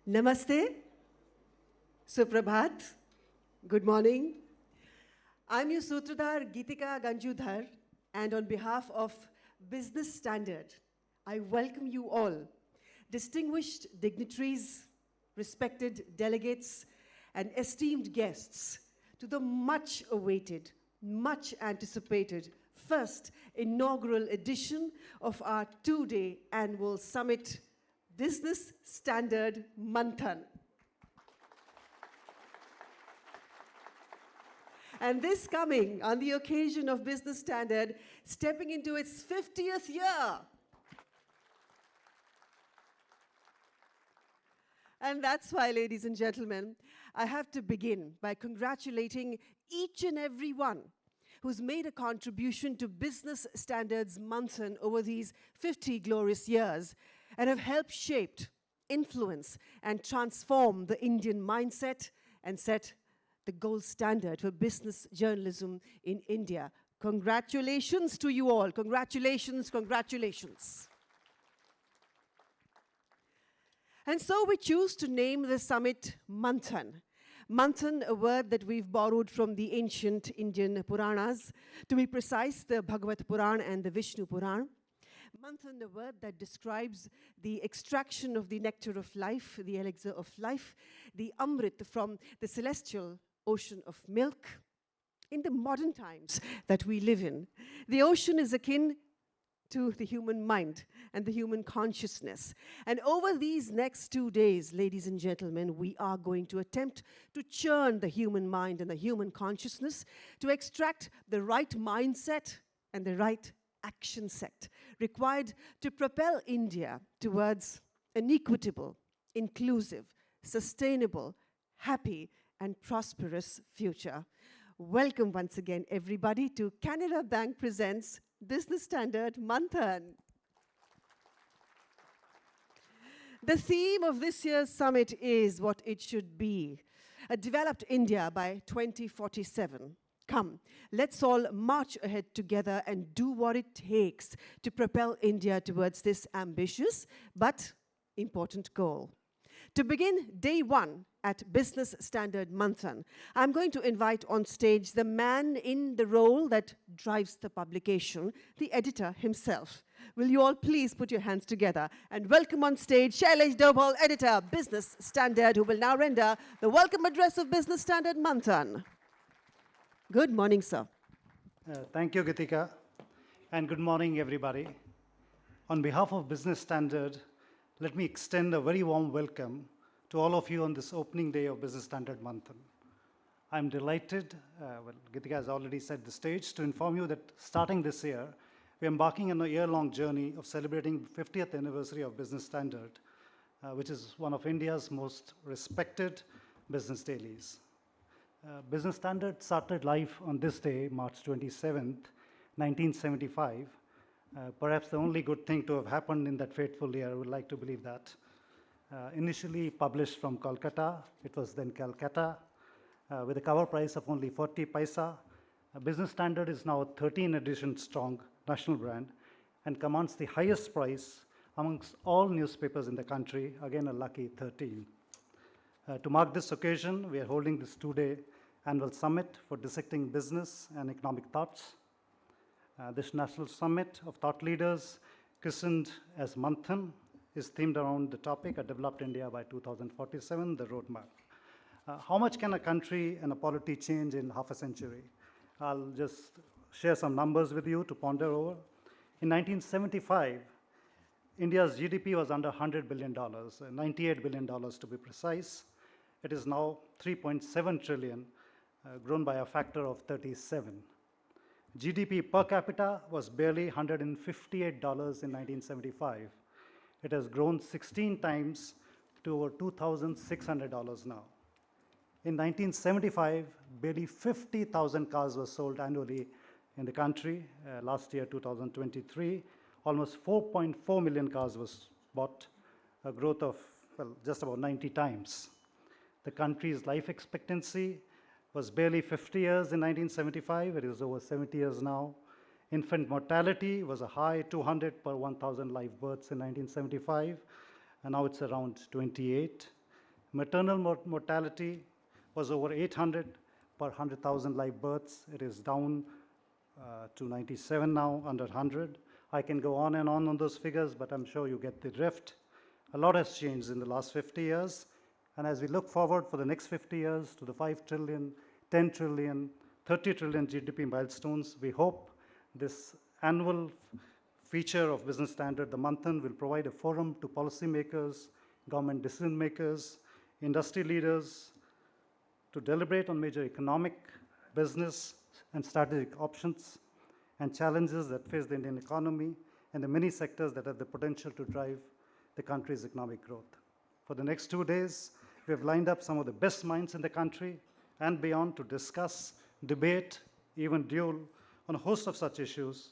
Namaste, Suprabhat, good morning. I'm your Sutradhar Geetika Ganjudhar, and on behalf of Business Standard, I welcome you all, distinguished dignitaries, respected delegates, and esteemed guests, to the much awaited, much anticipated first inaugural edition of our two-day annual summit, Business Standard Manthan. And this coming on the occasion of Business Standard stepping into its 50th year. And that's why, ladies and gentlemen, I have to begin by congratulating each and every one who's made a contribution to Business Standards Manthan over these 50 glorious years and have helped shape, influence, and transform the Indian mindset and set the gold standard for business journalism in India. Congratulations to you all. Congratulations, congratulations. And so we choose to name the summit Manthan. Manthan, a word that we've borrowed from the ancient Indian Puranas, to be precise, the Bhagavad Puran and the Vishnu Puran. Manthan, a word that describes the extraction of the nectar of life, the elixir of life, the amrit from the celestial ocean of milk. In the modern times that we live in, the ocean is akin to the human mind and the human consciousness. And over these next 2 days, ladies and gentlemen, we are going to attempt to churn the human mind and the human consciousness to extract the right mindset and the right action set required to propel India towards an equitable, inclusive, sustainable, happy, and prosperous future. Welcome once again, everybody, to Canada Bank Presents Business Standard Manthan. The theme of this year's summit is what it should be: a developed India by 2047. Come, let's all march ahead together and do what it takes to propel India towards this ambitious but important goal. To begin day one at Business Standard Manthan, I'm going to invite on stage the man in the role that drives the publication, the editor himself. Will you all please put your hands together and welcome on stage Shailesh Dobhal, editor, Business Standard, who will now render the welcome address of Business Standard Manthan. Good morning, sir. Thank you, Geetika, and good morning, everybody. On behalf of Business Standard, let me extend a very warm welcome to all of you on this opening day of Business Standard Manthan. I'm delighted, Geetika has already set the stage, to inform you that starting this year, we're embarking on a year-long journey of celebrating 50th anniversary of Business Standard, which is one of India's most respected business dailies. Business Standard started life on this day, March 27th, 1975. Perhaps the only good thing to have happened in that fateful year, I would like to believe that. Initially published from Kolkata, it was then Calcutta, with a cover price of only 40 paisa. Business Standard is now a 13 edition strong national brand and commands the highest price amongst all newspapers in the country, again a lucky 13. To mark this occasion, we are holding this two-day annual summit for dissecting business and economic thoughts. This national summit of thought leaders, christened as Manthan, is themed around the topic, A Developed India by 2047, the roadmap. How much can a country and a polity change in half a century? I'll just share some numbers with you to ponder over. In 1975, India's GDP was under $100 billion, $98 billion to be precise. It is now 3.7 trillion, grown by a factor of 37. GDP per capita was barely $158 in 1975. It has grown 16 times to over $2,600 now. In 1975, barely 50,000 cars were sold annually in the country. Last year, 2023, almost 4.4 million cars was bought, a growth of, well, just about 90 times. The country's life expectancy was barely 50 years in 1975. It is over 70 years now. Infant mortality was a high 200 per 1,000 live births in 1975, and now it's around 28. Maternal mortality was over 800 per 100,000 live births. It is down to 97 now, under 100. I can go on and on those figures, but I'm sure you get the drift. A lot has changed in the last 50 years. And as we look forward for the next 50 years to the 5 trillion, 10 trillion, 30 trillion GDP milestones, we hope this annual feature of Business Standard, the Manthan, will provide a forum to policymakers, government decision makers, industry leaders to deliberate on major economic, business, and strategic options and challenges that face the Indian economy and the many sectors that have the potential to drive the country's economic growth. For the next 2 days, we have lined up some of the best minds in the country and beyond to discuss, debate, even duel on a host of such issues.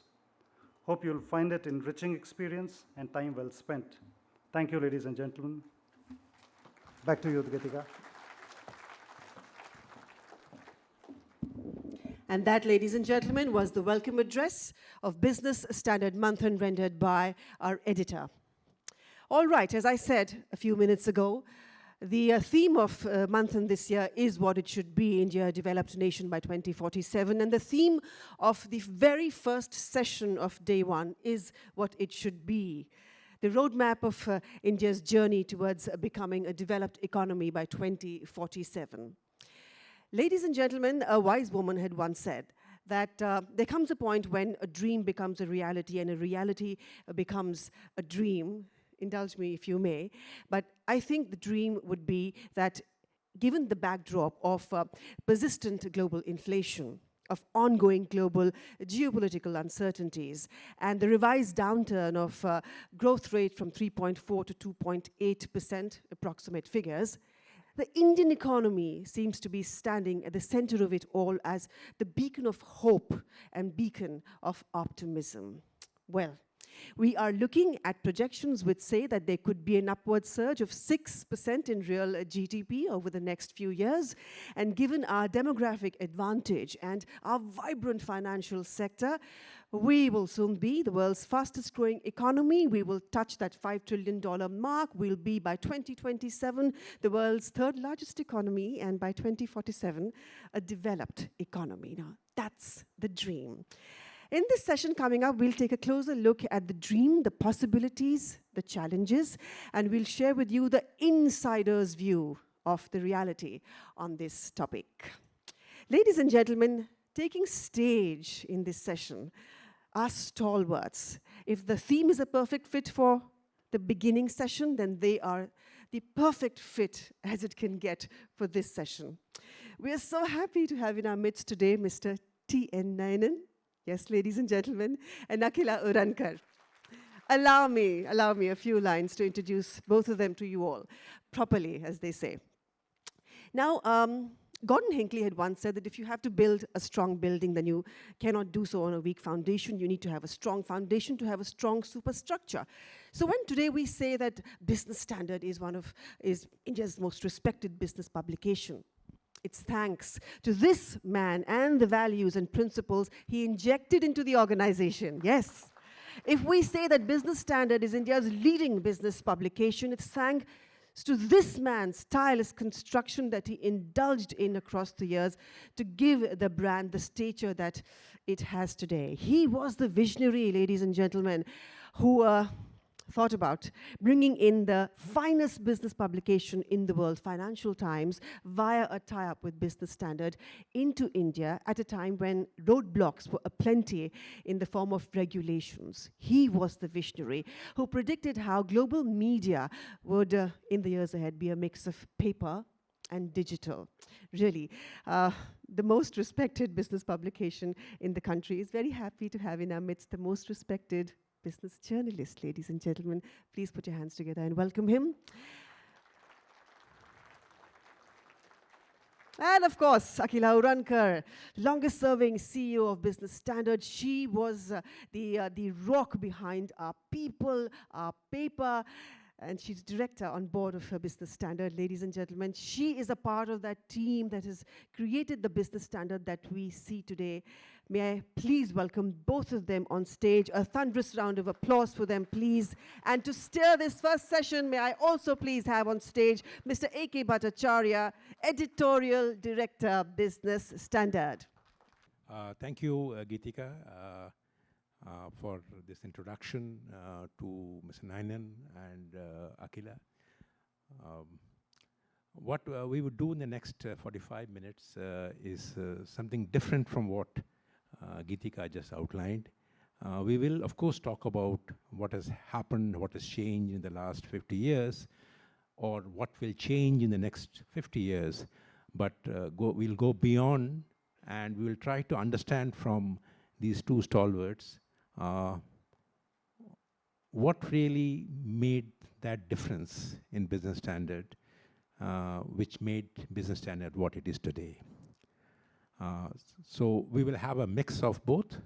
Hope you'll find it enriching experience and time well spent. Thank you, ladies and gentlemen. Back to you, Gitika. And that, ladies and gentlemen, was the welcome address of Business Standard Manthan rendered by our editor. All right, as I said a few minutes ago, the theme of Manthan this year is what it should be, India, a developed nation by 2047. And the theme of the very first session of day one is what it should be. The roadmap of India's journey towards becoming a developed economy by 2047. Ladies and gentlemen, a wise woman had once said that there comes a point when a dream becomes a reality and a reality becomes a dream. Indulge me if you may, but I think the dream would be that given the backdrop of persistent global inflation, of ongoing global geopolitical uncertainties, and the revised downturn of growth rate from 3.4 to 2.8% approximate figures, the Indian economy seems to be standing at the center of it all as the beacon of hope and beacon of optimism. Well, we are looking at projections which say that there could be an upward surge of 6% in real GDP over the next few years. And given our demographic advantage and our vibrant financial sector, we will soon be the world's fastest growing economy. We will touch that $5 trillion mark. We'll be by 2027 the world's third largest economy, and by 2047 a developed economy. Now, that's the dream. In this session coming up, we'll take a closer look at the dream, the possibilities, the challenges, and we'll share with you the insider's view of the reality on this topic. Ladies and gentlemen, taking stage in this session are stalwarts. If the theme is a perfect fit for the beginning session, then they are the perfect fit as it can get for this session. We are so happy to have in our midst today Mr. TN Ninan. Yes, ladies and gentlemen, and Akila Urankar. Allow me a few lines to introduce both of them to you all, properly, as they say. Now, Gordon Hinckley had once said that if you have to build a strong building, then you cannot do so on a weak foundation. You need to have a strong foundation to have a strong superstructure. So when today we say that Business Standard is India's most respected business publication, it's thanks to this man and the values and principles he injected into the organization. Yes. If we say that Business Standard is India's leading business publication, it's thanks to this man's tireless construction that he indulged in across the years to give the brand the stature that it has today. He was the visionary, ladies and gentlemen, who thought about bringing in the finest business publication in the world, Financial Times, via a tie-up with Business Standard into India at a time when roadblocks were aplenty in the form of regulations. He was the visionary who predicted how global media would, in the years ahead, be a mix of paper and digital. Really, the most respected business publication in the country is very happy to have in our midst the most respected business journalist, ladies and gentlemen. Please put your hands together and welcome him. And of course, Akila Urankar, longest serving CEO of Business Standard. She was the rock behind our people, our paper, and she's director on board of her Business Standard. Ladies and gentlemen, she is a part of that team that has created the Business Standard that we see today. May I please welcome both of them on stage. A thunderous round of applause for them, please. And to steer this first session, may I also please have on stage Mr. A K Bhattacharya, editorial director, Business Standard. Thank you, Geetika, for this introduction to Mr. Ninan and Akila. What we would do in the next 45 minutes is something different from what Geetika just outlined. We will, of course, talk about what has happened, what has changed in the last 50 years, or what will change in the next 50 years. But we'll go beyond, and we will try to understand from these two stalwarts what really made that difference in Business Standard, which made Business Standard what it is today. So we will have a mix of both.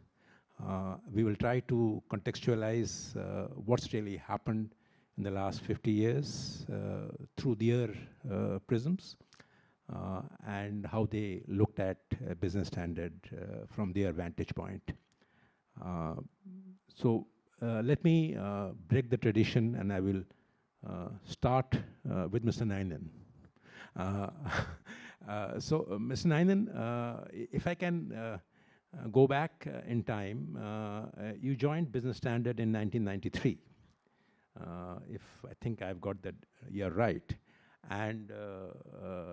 We will try to contextualize what's really happened in the last 50 years through their prisms, and how they looked at Business Standard from their vantage point. So let me break the tradition, and I will start with Mr. Ninan. So, Mr. Ninan, if I can go back in time, you joined Business Standard in 1993. If I think I've got that year right. And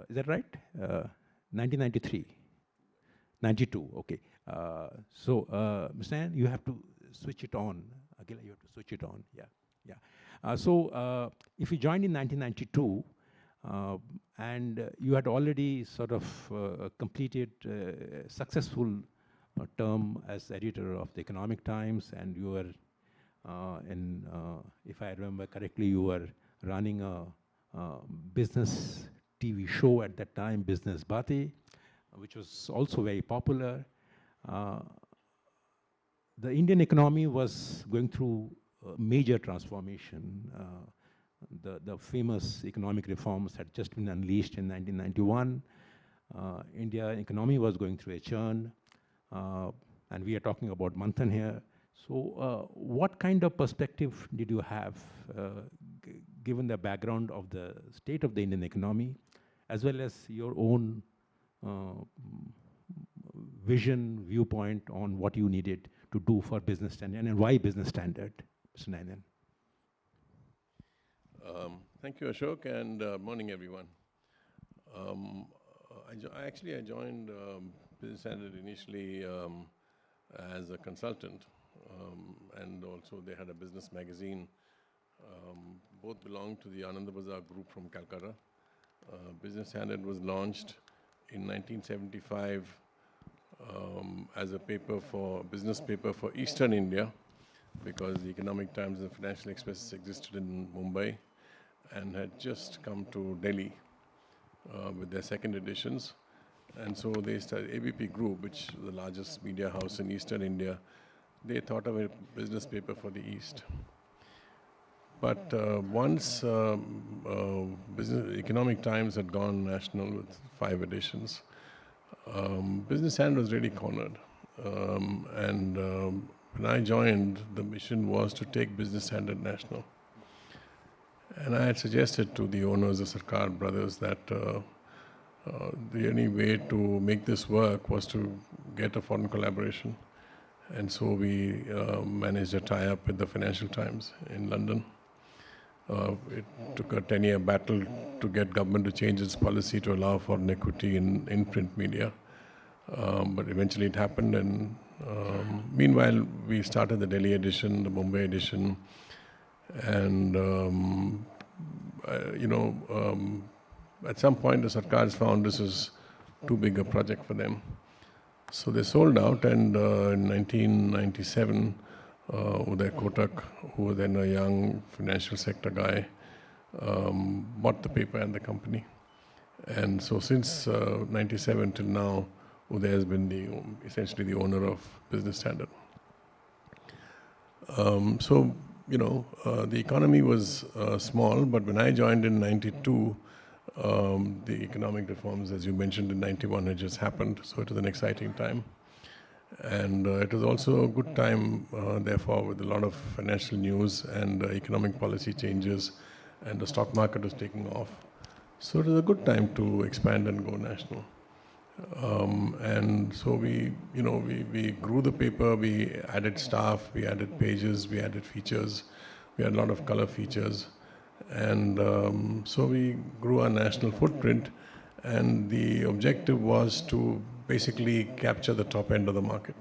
is that right? 1993? 92, okay. So, Mr. Ninan, you have to switch it on. Akila, you have to switch it on, yeah. So, if you joined in 1992, and you had already sort of completed a successful term as editor of the Economic Times, and you were if I remember correctly, you were running a business TV show at that time, Business Bate, which was also very popular. The Indian economy was going through a major transformation. The famous economic reforms had just been unleashed in 1991. India economy was going through a churn, and we are talking about Manthan here. So what kind of perspective did you have, given the background of the state of the Indian economy, as well as your own vision, viewpoint on what you needed to do for Business Standard, and why Business Standard, Mr. Ninan? Thank you, Ashok, and morning, everyone. I joined Business Standard initially as a consultant, and also they had a business magazine. Both belonged to the Anandabazar group from Calcutta. Business Standard was launched in 1975 as a business paper for Eastern India, because the Economic Times and Financial Express existed in Mumbai and had just come to Delhi with their second editions. And so they started ABP Group, which is the largest media house in Eastern India. They thought of a business paper for the East. But once Economic Times had gone national with 5 editions, Business Standard was really cornered. When I joined, the mission was to take Business Standard national. And I had suggested to the owners, the Sarkar brothers, that the only way to make this work was to get a foreign collaboration. And so we managed a tie-up with the Financial Times in London. It took a 10-year battle to get government to change its policy to allow foreign equity in print media. But eventually it happened, and meanwhile we started the Delhi edition, the Mumbai edition, and at some point the Sarkars found this was too big a project for them. So they sold out, and in 1997, Uday Kotak, who was then a young financial sector guy, bought the paper and the company. And so since 97 till now, Uday has been essentially the owner of Business Standard. So the economy was small, but when I joined in 92, the economic reforms, as you mentioned, in 91 had just happened, so it was an exciting time. And it was also a good time, therefore, with a lot of financial news and economic policy changes, and the stock market was taking off. So it was a good time to expand and go national. And so we grew the paper, we added staff, we added pages, we added features, we had a lot of color features. And so we grew our national footprint, and the objective was to basically capture the top end of the market.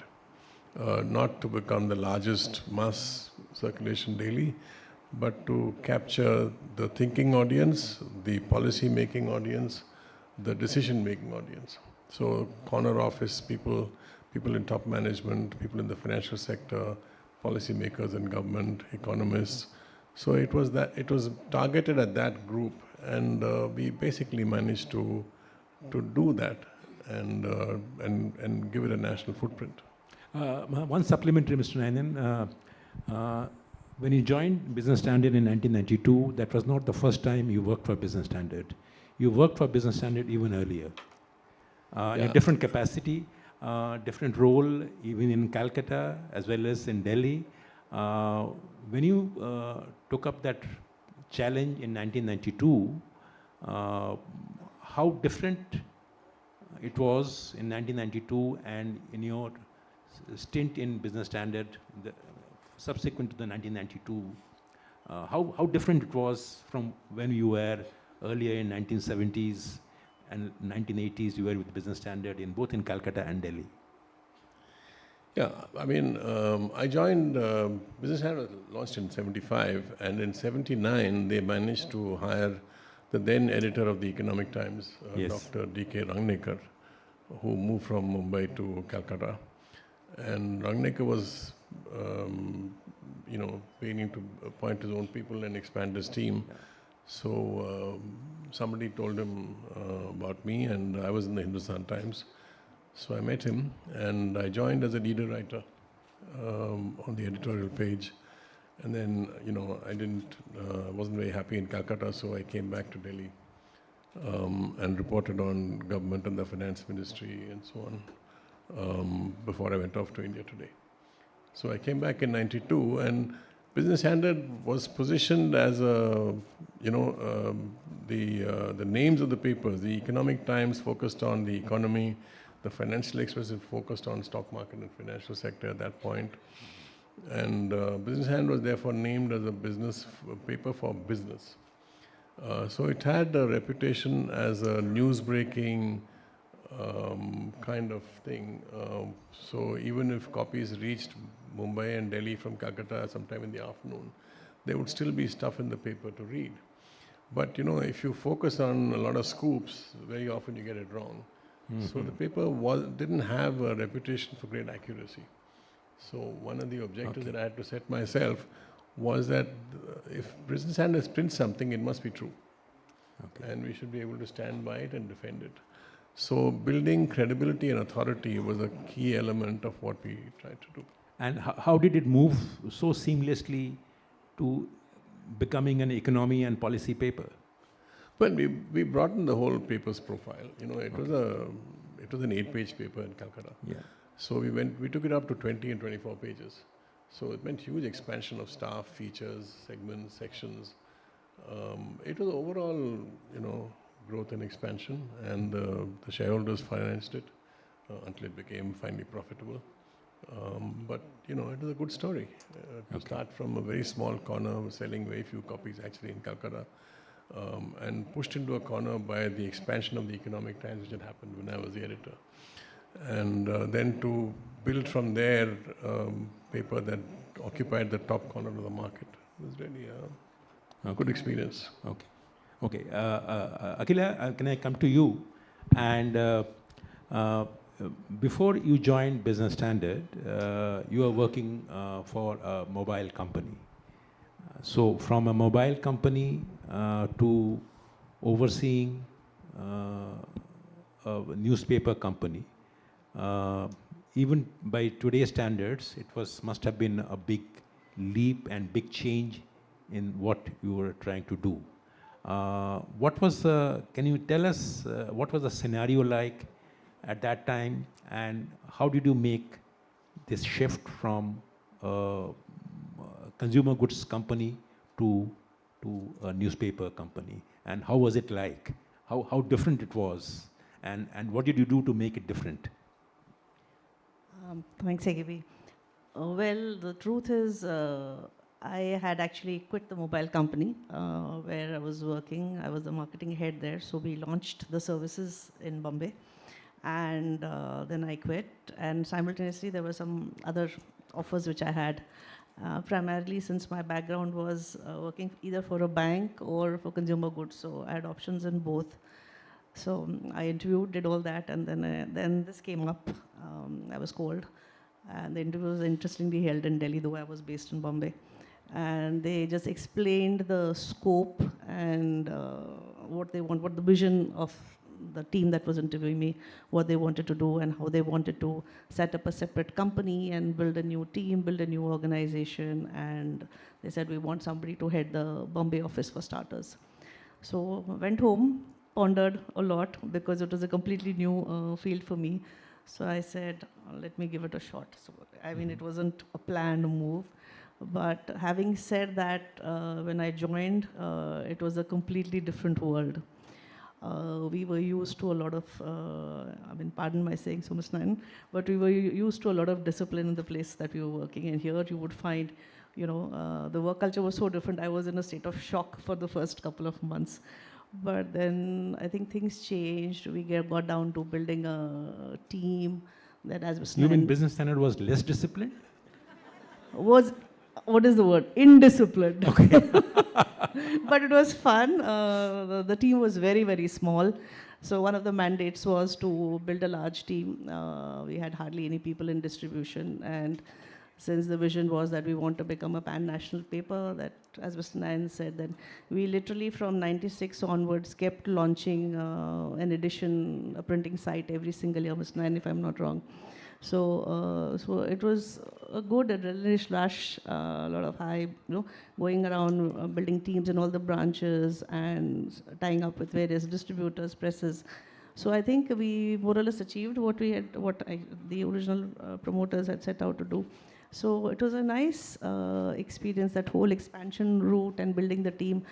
Not to become the largest mass circulation daily, but to capture the thinking audience, the policy making audience, the decision making audience. So corner office people, people in top management, people in the financial sector, policymakers in government, economists. So it was targeted at that group, and we basically managed to do that and give it a national footprint. One supplementary, Mr. Ninan. When you joined Business Standard in 1992, that was not the first time you worked for Business Standard. You worked for Business Standard even earlier. In a different capacity, different role, even in Calcutta as well as in Delhi. When you took up that challenge in 1992, how different it was in 1992 and in your stint in Business Standard, subsequent to the 1992, how different it was from when you were earlier in 1970s and 1980s, you were with Business Standard in both in Calcutta and Delhi? Yeah, I mean, I joined, Business Standard was launched in 75, and in 79, they managed to hire the then editor of the Economic Times, Dr. D.K. Urankar, who moved from Mumbai to Calcutta. And Urankar was, beginning to appoint his own people and expand his team. Yeah. So somebody told him about me, and I was in the Hindustan Times. So I met him, and I joined as a leader writer on the editorial page. And then, I wasn't very happy in Calcutta, so I came back to Delhi and reported on government and the finance ministry and so on before I went off to India today. So I came back in 92, and Business Standard was positioned as the names of the papers. The Economic Times focused on the economy. The Financial Express focused on stock market and financial sector at that point. And Business Standard was therefore named as a business paper for business. So it had a reputation as a news-breaking kind of thing. So even if copies reached Mumbai and Delhi from Calcutta sometime in the afternoon, there would still be stuff in the paper to read. But if you focus on a lot of scoops, very often you get it wrong. Mm-hmm. So the paper didn't have a reputation for great accuracy. So one of the objectives that I had to set myself was that if Business Standard prints something, it must be true. Okay. And we should be able to stand by it and defend it. So building credibility and authority was a key element of what we tried to do. And how did it move so seamlessly to becoming an economy and policy paper? Well, we broadened the whole paper's profile. It was an 8-page paper in Calcutta. Yeah. So we took it up to 20 and 24 pages. So it meant huge expansion of staff, features, segments, sections. It was overall, growth and expansion, and the shareholders financed it until it became finally profitable. But it was a good story to start from a very small corner, selling very few copies actually in Calcutta, and pushed into a corner by the expansion of the Economic Times, which had happened when I was the editor. And then to build from there paper that occupied the top corner of the market was really a good experience. Okay. Akila, can I come to you? And before you joined Business Standard, you were working for a mobile company. So from a mobile company to overseeing a newspaper company, even by today's standards, it must have been a big leap and big change in what you were trying to do. Can you tell us what was the scenario like at that time, and how did you make this shift from a consumer goods company to a newspaper company? And how was it like? How different it was? And what did you do to make it different? Thanks, AKB. Well, the truth is, I had actually quit the mobile company where I was working. I was the marketing head there, so we launched the services in Bombay. And then I quit, and simultaneously there were some other offers which I had, primarily since my background was working either for a bank or for consumer goods, so I had options in both. So I interviewed, did all that, and then this came up. I was called, and the interview was interestingly held in Delhi, though I was based in Bombay. And they just explained the scope and what they want, what the vision of the team that was interviewing me, what they wanted to do and how they wanted to set up a separate company and build a new team, build a new organization. And they said, we want somebody to head the Bombay office for starters. So I went home, pondered a lot because it was a completely new field for me. So I said, let me give it a shot. So, I mean, it wasn't a planned move. But having said that, when I joined, it was a completely different world. We were used to a lot of, I mean, pardon my saying so, Ms. Ninan, but we were used to a lot of discipline in the place that we were working. And here you would find, the work culture was so different. I was in a state of shock for the first couple of months. But then I think things changed. We got down to building a team that, as Ms. You mean Ninan Business Standard was less disciplined? was, what is the word? Indisciplined. Okay. But it was fun. The team was very, very small. So one of the mandates was to build a large team. We had hardly any people in distribution. And since the vision was that we want to become a pan-national paper, that, as Mr. Ninan said, that we literally from 96 onwards kept launching an edition, a printing site every single year, Mr. Ninan, if I'm not wrong. So, so it was a good adrenaline rush, a lot of hype, going around building teams in all the branches and tying up with various distributors, presses. So I think we more or less achieved what we had, the original promoters had set out to do. So it was a nice experience, that whole expansion route and building the team.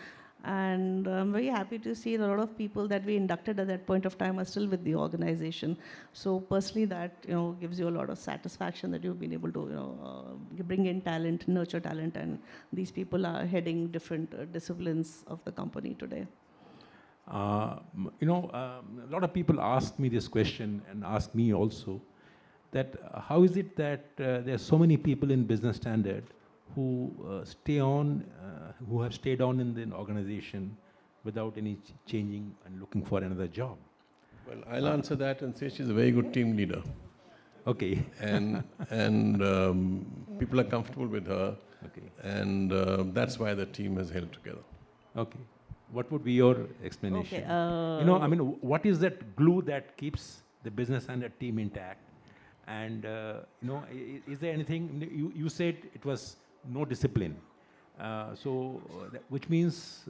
And I'm very happy to see that a lot of people that we inducted at that point of time are still with the organization. So personally, that gives you a lot of satisfaction that you've been able to bring in talent, nurture talent, and these people are heading different disciplines of the company today. A lot of people ask me this question and ask me also that how is it that there are so many people in Business Standard who who have stayed on in the organization without any changing and looking for another job? Well, I'll answer that and say she's a very good team leader. Okay. And people are comfortable with her. Okay. And that's why the team has held together. Okay. What would be your explanation? Okay, I mean, what is that glue that keeps the Business Standard team intact? And, is there anything, you said it was no discipline. Which means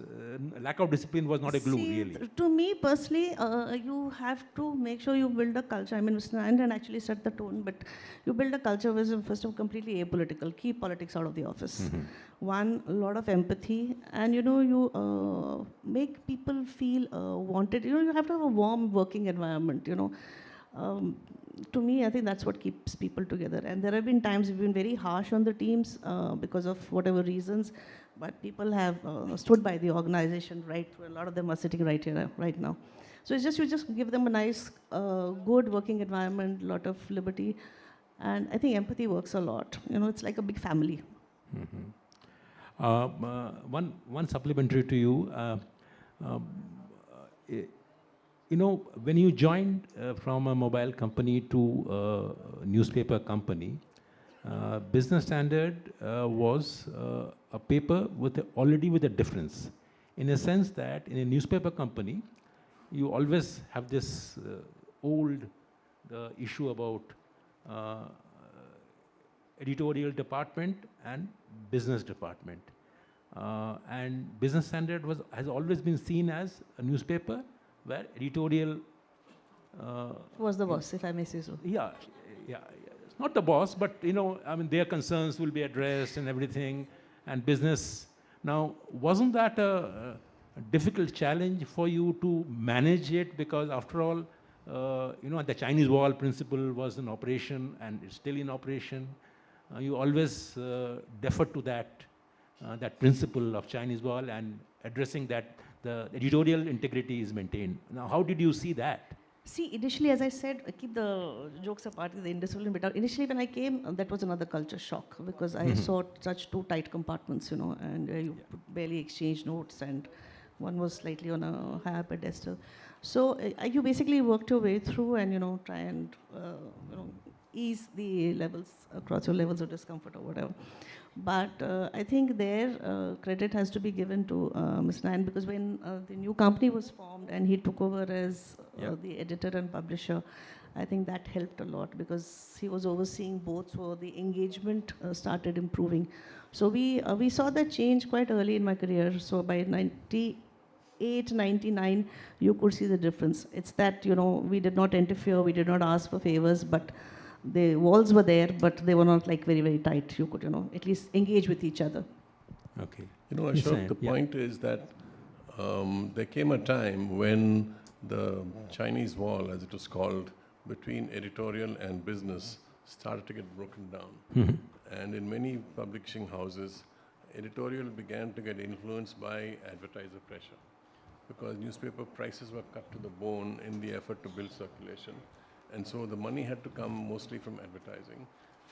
lack of discipline was not a glue, really. To me personally, you have to make sure you build a culture. I mean, Mr. Ninan actually set the tone, but you build a culture which is first of all completely apolitical. Keep politics out of the office. Mm-hmm. One, a lot of empathy, and you make people feel wanted. You have to have a warm working environment. To me, I think that's what keeps people together. And there have been times we've been very harsh on the teams because of whatever reasons, but people have stood by the organization, right? A lot of them are sitting right here, right now. So it's just, you just give them a nice, good working environment, a lot of liberty. And I think empathy works a lot. It's like a big family. Mm-hmm. One supplementary to you. When you joined from a mobile company to a newspaper company, Business Standard was a paper already with a difference, in a sense that in a newspaper company, you always have this old issue about editorial department and business department. And Business Standard has always been seen as a newspaper where editorial Was the boss, if I may say so. yeah, it's not the boss, but I mean, their concerns will be addressed and everything, and business. Now, wasn't that a difficult challenge for you to manage it? Because after all, the Chinese wall principle was in operation and it's still in operation. You always defer to that principle of Chinese wall and addressing that the editorial integrity is maintained. Now, how did you see that? See, initially, as I said, keep the jokes apart, the indiscipline bit out. Initially, when I came, that was another culture shock because I saw such two tight compartments, and you barely exchange notes, and one was slightly on a higher pedestal. So you basically worked your way through and, try and, ease the levels across your levels of discomfort or whatever. But I think there credit has to be given to Mr. Ninan because when the new company was formed and he took over as the editor and publisher, I think that helped a lot because he was overseeing both, so the engagement started improving. So we saw that change quite early in my career. So by 98, 99, you could see the difference. It's that, we did not interfere, we did not ask for favors, but the walls were there, but they were not like very, very tight. You could, at least engage with each other. Okay. Ashok, the point is that there came a time when the Chinese wall, as it was called, between editorial and business started to get broken down. And in many publishing houses, editorial began to get influenced by advertiser pressure because newspaper prices were cut to the bone in the effort to build circulation. And so the money had to come mostly from advertising.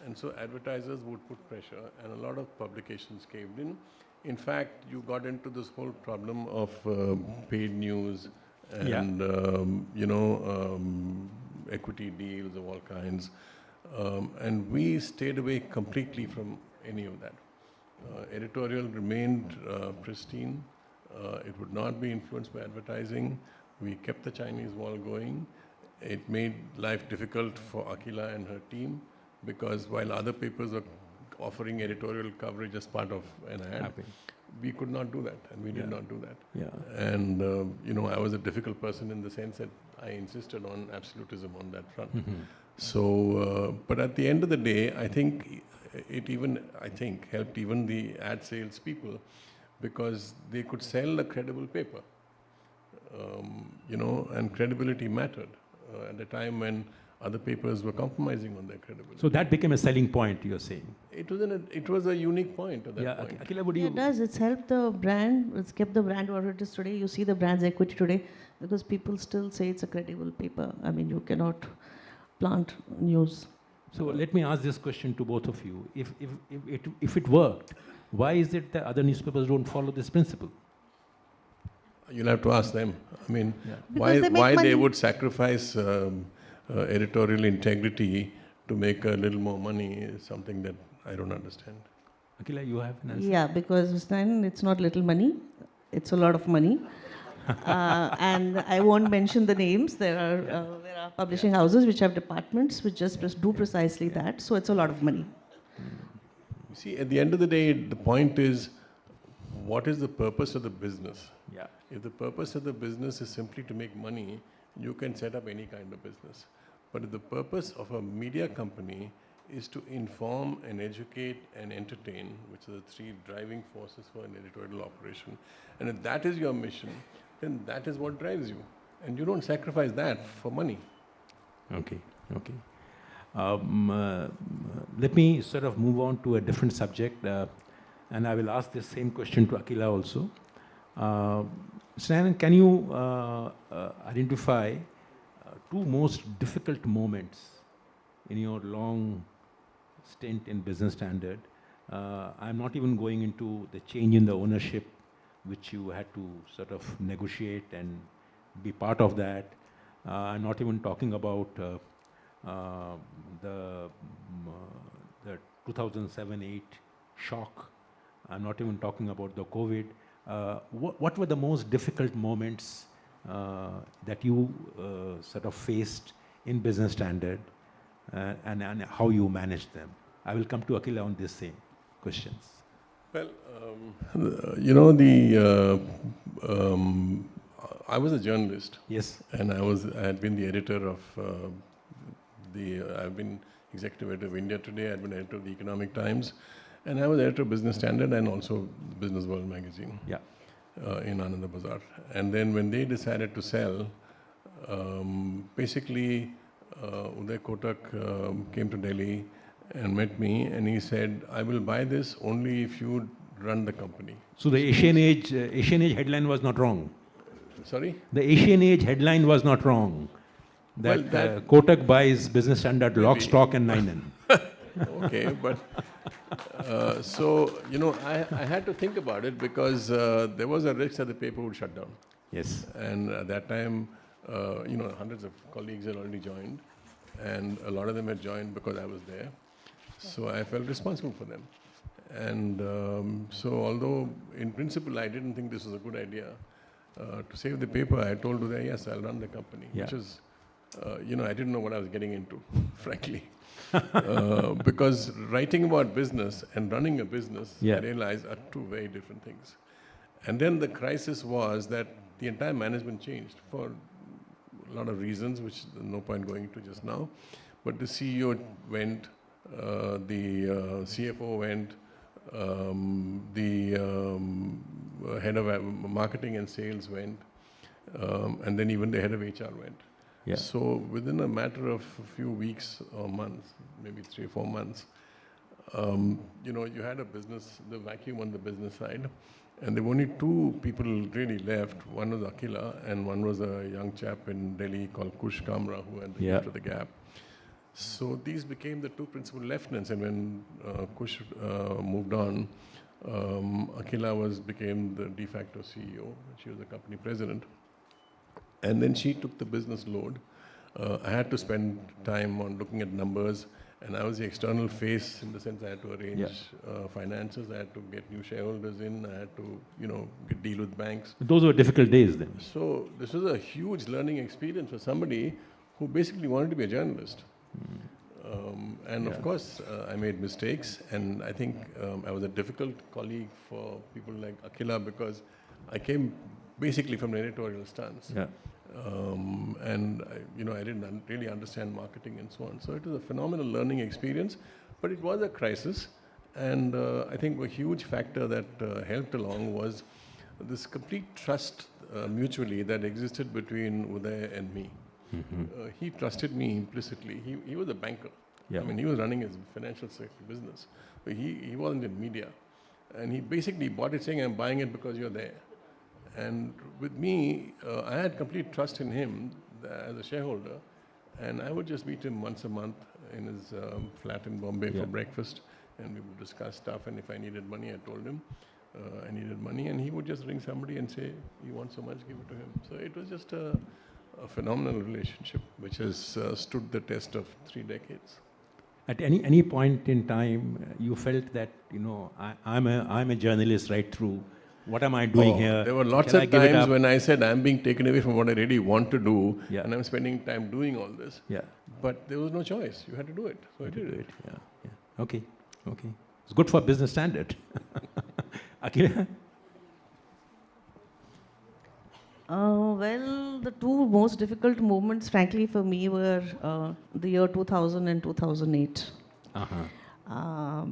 And so advertisers would put pressure and a lot of publications caved in. In fact, you got into this whole problem of paid news and, equity deals of all kinds. And we stayed away completely from any of that. Editorial remained pristine. It would not be influenced by advertising. We kept the Chinese wall going. It made life difficult for Akila and her team because while other papers were offering editorial coverage as part of an ad, we could not do that, and we did not do that. Yeah. And, I was a difficult person in the sense that I insisted on absolutism on that front. So, but at the end of the day, I think it helped even the ad sales people because they could sell a credible paper, and credibility mattered. At the time when other papers were compromising on their credibility. So that became a selling point, you're saying? It was a unique point at that point. Akila, would you? It does. It's helped the brand. It's kept the brand what it is today. You see the brand's equity today because people still say it's a credible paper. I mean, you cannot plant news. So let me ask this question to both of you. If it worked, why is it that other newspapers don't follow this principle? You'll have to ask them. I mean, Because why they would sacrifice editorial integrity to make a little more money is something that I don't understand. Akila, you have an answer? Yeah, because Mr. Ninan, it's not little money. It's a lot of money. And I won't mention the names. There are publishing houses which have departments which just do precisely that. So it's a lot of money. You see, at the end of the day, the point is, what is the purpose of the business? Yeah. If the purpose of the business is simply to make money, you can set up any kind of business. But if the purpose of a media company is to inform and educate and entertain, which are the three driving forces for an editorial operation, and if that is your mission, then that is what drives you. And you don't sacrifice that for money. Okay. Let me sort of move on to a different subject, and I will ask this same question to Akila also. Ninan, can you identify two most difficult moments in your long stint in Business Standard? I'm not even going into the change in the ownership, which you had to sort of negotiate and be part of that. I'm not even talking about the 2007-8 shock. I'm not even talking about the COVID. What were the most difficult moments that you sort of faced in Business Standard and how you managed them? I will come to Akila on this same questions. Well, you know, I was a journalist. Yes. And I had been the editor of I've been executive editor of India Today, I'd been editor of the Economic Times, and I was editor of Business Standard and also Business World magazine. Yeah. In Ananda Bazar. And then when they decided to sell, basically Uday Kotak came to Delhi and met me, and he said, I will buy this only if you run the company. So the Asian Age headline was not wrong. Sorry? The Asian Age headline was not wrong. That, Kotak buys Business Standard lock, stock and Ninan. Okay, but so, you know, I had to think about it because there was a risk that the paper would shut down. Yes. And at that time, you know, hundreds of colleagues had already joined, and a lot of them had joined because I was there. So I felt responsible for them. And so although in principle I didn't think this was a good idea, to save the paper, I told Uday, yes, I'll run the company, which is, you know, I didn't know what I was getting into, frankly. Because writing about business and running a business, I realized, are two very different things. And then the crisis was that the entire management changed for a lot of reasons, which there's no point going into just now. But the CEO went, the CFO went, the head of marketing and sales went, and then even the head of HR went. Yeah. So within a matter of a few weeks or months, maybe 3 or 4 months, you know, you had a business, the vacuum on the business side, and there were only 2 people really left. One was Akila, and one was a young chap in Delhi called Kush Kamra, who had the gift of the gap. So these became the 2 principal lieutenants, and when Kush moved on, Akila became the de facto CEO. She was the company president. And then she took the business load. I had to spend time on looking at numbers, and I was the external face in the sense I had to arrange finances, I had to get new shareholders in, I had to, you know, deal with banks. Those were difficult days then. So this was a huge learning experience for somebody who basically wanted to be a journalist. And of course, I made mistakes, and I think I was a difficult colleague for people like Akila because I came basically from an editorial stance. Yeah. And you know, I didn't really understand marketing and so on. So it was a phenomenal learning experience, but it was a crisis. And I think a huge factor that helped along was this complete trust mutually that existed between Uday and me. He trusted me implicitly. He was a banker. I mean, he was running his financial sector business. But he wasn't in media. And he basically bought it saying, I'm buying it because you're there. And with me, I had complete trust in him as a shareholder. And I would just meet him once a month in his flat in Bombay for breakfast. And we would discuss stuff. And if I needed money, I told him I needed money. And he would just ring somebody and say, you want so much, give it to him. So it was just a phenomenal relationship, which has stood the test of 3 decades. At any point in time, you felt that, you know, I'm a journalist right through. What am I doing here? There were lots of times when I said I'm being taken away from what I really want to do, and I'm spending time doing all this. Yeah. But there was no choice. You had to do it. So I did it. Yeah. Okay. It's good for Business Standard. Akila? Well, the 2 most difficult moments, frankly, for me were the year 2000 and 2008.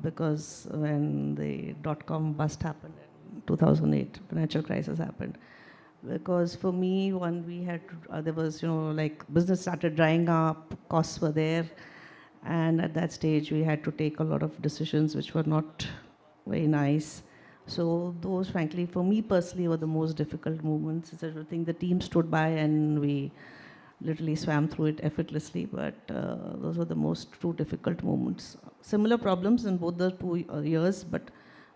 Because when the dot-com bust happened in 2008, financial crisis happened. Because for me, there was, you know, like business started drying up, costs were there. And at that stage, we had to take a lot of decisions which were not very nice. So those, frankly, for me personally, were the most difficult moments. I think the team stood by and we literally swam through it effortlessly, but those were the most 2 difficult moments. Similar problems in both the 2 years, but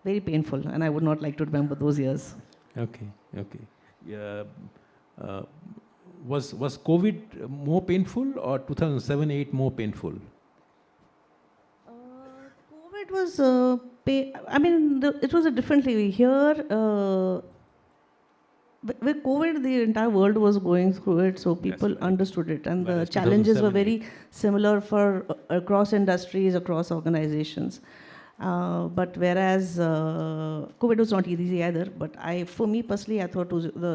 very painful, and I would not like to remember those years. Okay. Was COVID more painful or 2007-8 more painful? COVID was, it was a differently. Here, with COVID, the entire world was going through it, so people right. understood it, and Whereas the challenges were 2007, very similar for across industries, across organizations. But whereas COVID was not easy either, but for me personally, I thought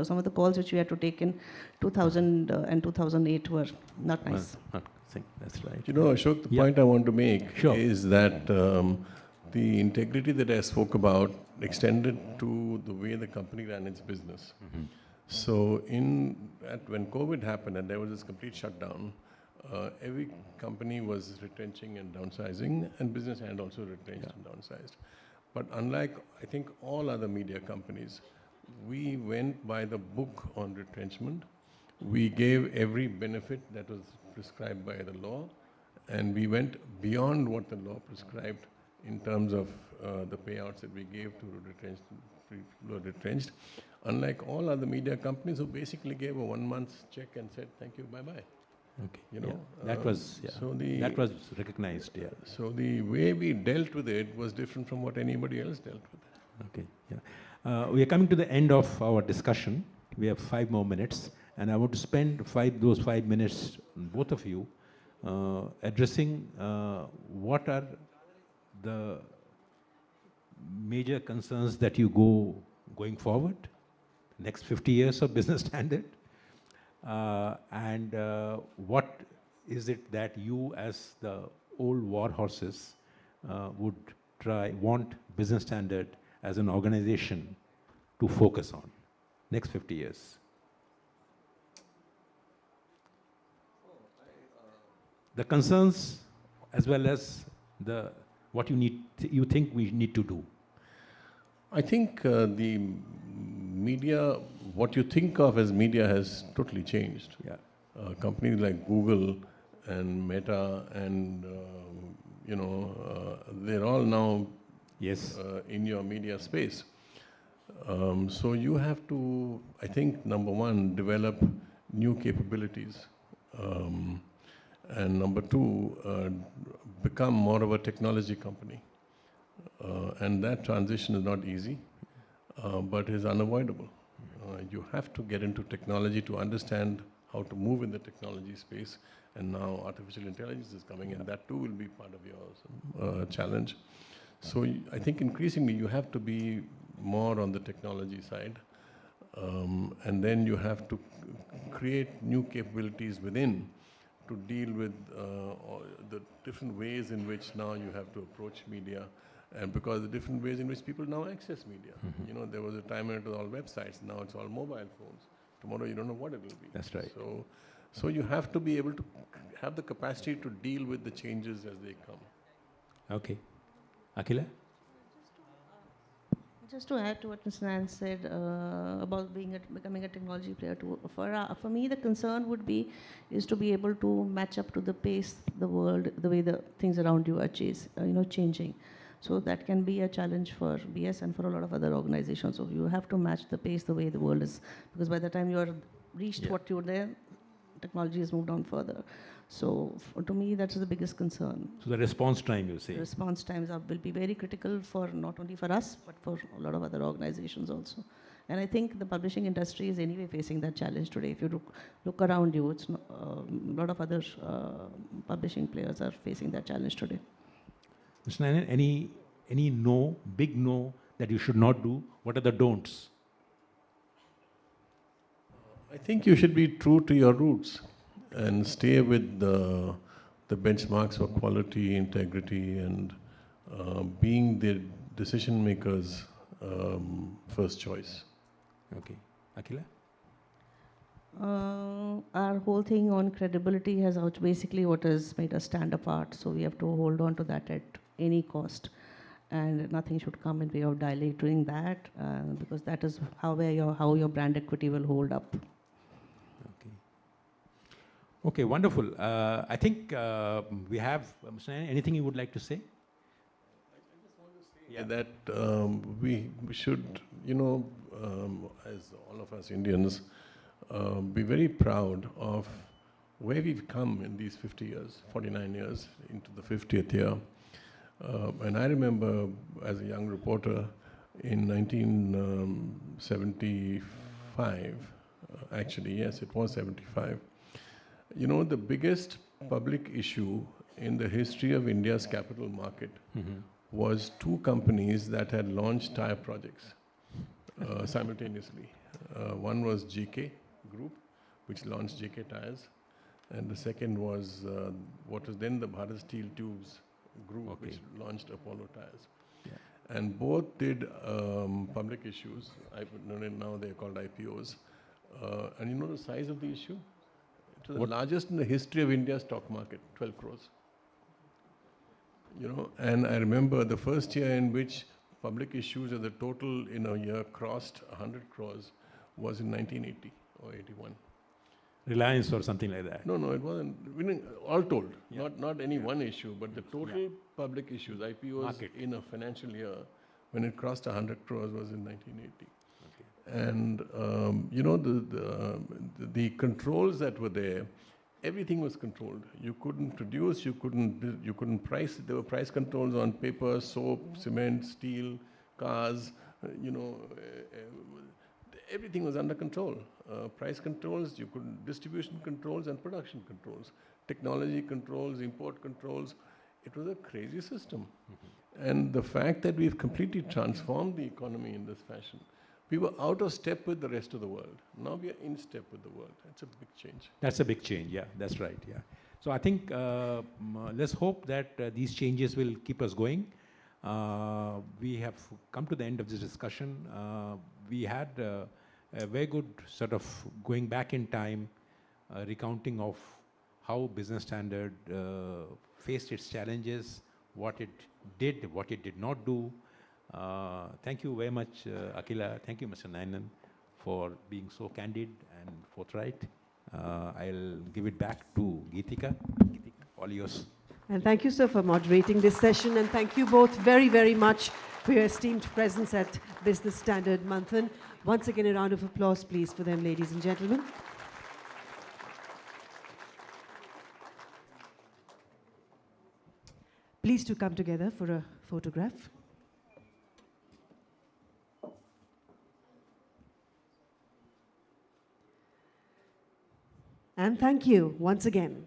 some of the calls which we had to take in 2000 and 2008 were not nice. That's right. You know, Ashok, the Yeah. point I want to make Sure. is that the integrity that I spoke about extended to the way the company ran its business. So when COVID happened and there was this complete shutdown, every company was retrenching and downsizing, and business had also retrenched and downsized. But unlike, I think, all other media companies, we went by the book on retrenchment. We gave every benefit that was prescribed by the law, and we went beyond what the law prescribed in terms of the payouts that we gave to retrenched, unlike all other media companies who basically gave a 1 month check and said, thank you, bye-bye. Okay. You know, that was that was recognized. Yeah. So the way we dealt with it was different from what anybody else dealt with. Okay. Yeah. We are coming to the end of our discussion. We have 5 more minutes, and I want to spend those 5 minutes, both of you, addressing what are the major concerns that you going forward, next 50 years of Business Standard, and what is it that you, as the old war horses, would want Business Standard as an organization to focus on next 50 years? The concerns as well as what you think we need to do. I think the media, what you think of as media has totally changed. Yeah. Companies like Google and Meta and, they're all now Yes. in your media space. So you have to, I think, number one, develop new capabilities. And number two, become more of a technology company. And that transition is not easy, but is unavoidable. You have to get into technology to understand how to move in the technology space. And now artificial intelligence is coming, and that too will be part of your challenge. So I think increasingly you have to be more on the technology side. And then you have to create new capabilities within to deal with the different ways in which now you have to approach media, and because the different ways in which people now access media. You know, there was a time when it was all websites, now it's all mobile phones. Tomorrow you don't know what it will be. That's right. So you have to be able to have the capacity to deal with the changes as they come. Okay. Akila? Just to add to what Mr. Ninan said about becoming a technology player, for me the concern is to be able to match up to the pace, the world, the way the things around you are changing. So that can be a challenge for BS and for a lot of other organizations. So you have to match the pace the way the world is, because by the time you are reached what you're there, technology has moved on further. So to me, that's the biggest concern. So the response time, you say? The response times will be very critical for not only for us, but for a lot of other organizations also. And I think the publishing industry is anyway facing that challenge today. If you look around you, it's a lot of other publishing players are facing that challenge today. Mr. Ninan, any big no that you should not do? What are the don'ts? I think you should be true to your roots and stay with the benchmarks for quality, integrity, and being the decision maker's first choice. Okay. Akila? Our whole thing on credibility has basically what has made us stand apart. So we have to hold on to that at any cost. And nothing should come in way of diluting that, because that is how your brand equity will hold up. Okay, wonderful. I think we have, Mr. Ninan, anything you would like to say? I just want to say that we should, as all of us Indians, be very proud of where we've come in these 50 years, 49 years into the 50th year. And I remember as a young reporter in 1974 75, actually, yes, it was 75. You know, the biggest public issue in the history of India's capital market was two companies that had launched tire projects simultaneously. One was JK Group, which launched JK Tires, and the second was what was then the Bharat Steel Tubes Group, which launched Apollo Tires. Yeah. And both did public issues. Now they're called IPOs. And you know the size of the issue? It was the largest in the history of India's stock market, 12 crores. You know, and I remember the first year in which public issues as the total in a year crossed 100 crores was in 1980 or 81. Reliance or something like that. No, it wasn't. All told, not any one issue, but the total public issues, IPOs market in a financial year, when it crossed 100 crores was in 1980. Okay. And you know, the controls that were there, everything was controlled. You couldn't produce, you couldn't price. There were price controls on paper, soap, cement, steel, cars. You know, everything was under control. Price controls, distribution controls and production controls, technology controls, import controls. It was a crazy system. And the fact that we've completely transformed the economy in this fashion, we were out of step with the rest of the world. Now we are in step with the world. That's a big change. That's a big change, yeah, that's right, yeah. So I think let's hope that these changes will keep us going. We have come to the end of this discussion. We had a very good sort of going back in time, recounting of how Business Standard faced its challenges, what it did, what it did not do. Thank you very much, Akila. Thank you, Mr. Ninan, for being so candid and forthright. I'll give it back to Geetika. Geetika, all yours. And thank you, sir, for moderating this session. And thank you both very, very much for your esteemed presence at Business Standard Manthan. Once again, a round of applause, please, for them, ladies and gentlemen. Please to come together for a photograph. And thank you once again.